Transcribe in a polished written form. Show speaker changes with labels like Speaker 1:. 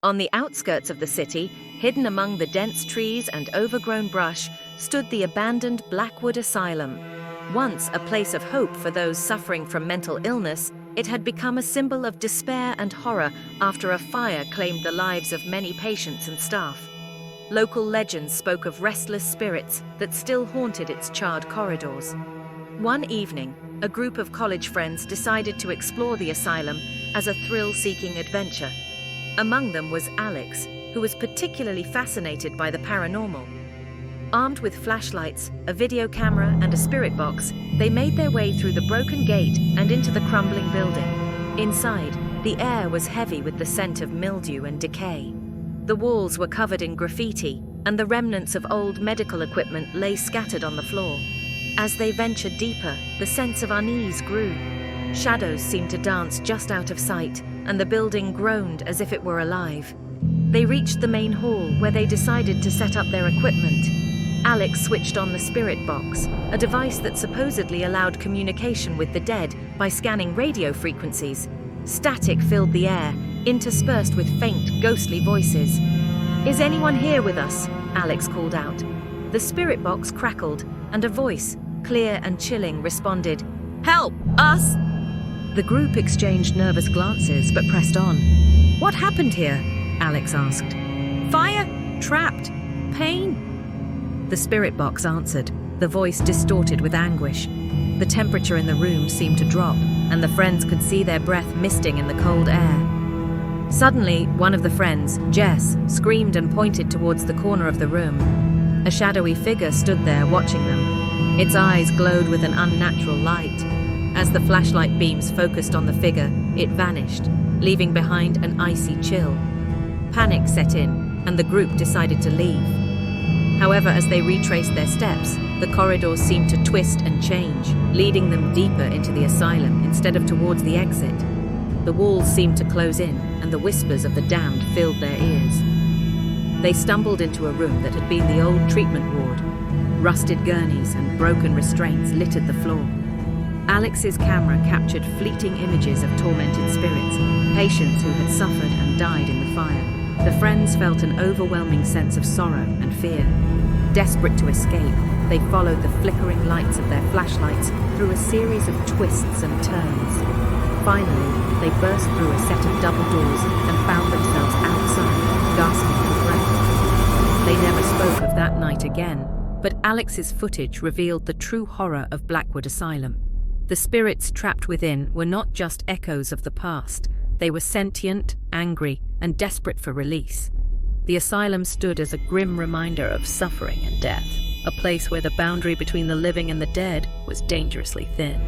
Speaker 1: On the outskirts of the city, hidden among the dense trees and overgrown brush, stood the abandoned Blackwood Asylum. Once a place of hope for those suffering from mental illness, it had become a symbol of despair and horror after a fire claimed the lives of many patients and staff. Local legends spoke of restless spirits that still haunted its charred corridors. One evening, a group of college friends decided to explore the asylum as a thrill-seeking adventure. Among them was Alex, who was particularly fascinated by the paranormal. Armed with flashlights, a video camera, and a spirit box, they made their way through the broken gate and into the crumbling building. Inside, the air was heavy with the scent of mildew and decay. The walls were covered in graffiti, and the remnants of old medical equipment lay scattered on the floor. As they ventured deeper, the sense of unease grew. Shadows seemed to dance just out of sight, and the building groaned as if it were alive. They reached the main hall, where they decided to set up their equipment. Alex switched on the spirit box, a device that supposedly allowed communication with the dead by scanning radio frequencies. Static filled the air, interspersed with faint, ghostly voices. "Is anyone here with us?" Alex called out. The spirit box crackled, and a voice, clear and chilling, responded, "Help! Us!" The group exchanged nervous glances but pressed on. "What happened here?" Alex asked. "Fire, trapped, pain." The spirit box answered, the voice distorted with anguish. The temperature in the room seemed to drop, and the friends could see their breath misting in the cold air. Suddenly, one of the friends, Jess, screamed and pointed towards the corner of the room. A shadowy figure stood there watching them. Its eyes glowed with an unnatural light. As the flashlight beams focused on the figure, it vanished, leaving behind an icy chill. Panic set in, and the group decided to leave. However, as they retraced their steps, the corridors seemed to twist and change, leading them deeper into the asylum instead of towards the exit. The walls seemed to close in, and the whispers of the damned filled their ears. They stumbled into a room that had been the old treatment ward. Rusted gurneys and broken restraints littered the floor. Alex's camera captured fleeting images of tormented spirits, patients who had suffered and died in the fire. The friends felt an overwhelming sense of sorrow and fear. Desperate to escape, they followed the flickering lights of their flashlights through a series of twists and turns. Finally, they burst through a set of double doors and found themselves outside, gasping for breath. They never spoke of that night again, but Alex's footage revealed the true horror of Blackwood Asylum. The spirits trapped within were not just echoes of the past. They were sentient, angry, and desperate for release. The asylum stood as a grim reminder of suffering and death, a place where the boundary between the living and the dead was dangerously thin.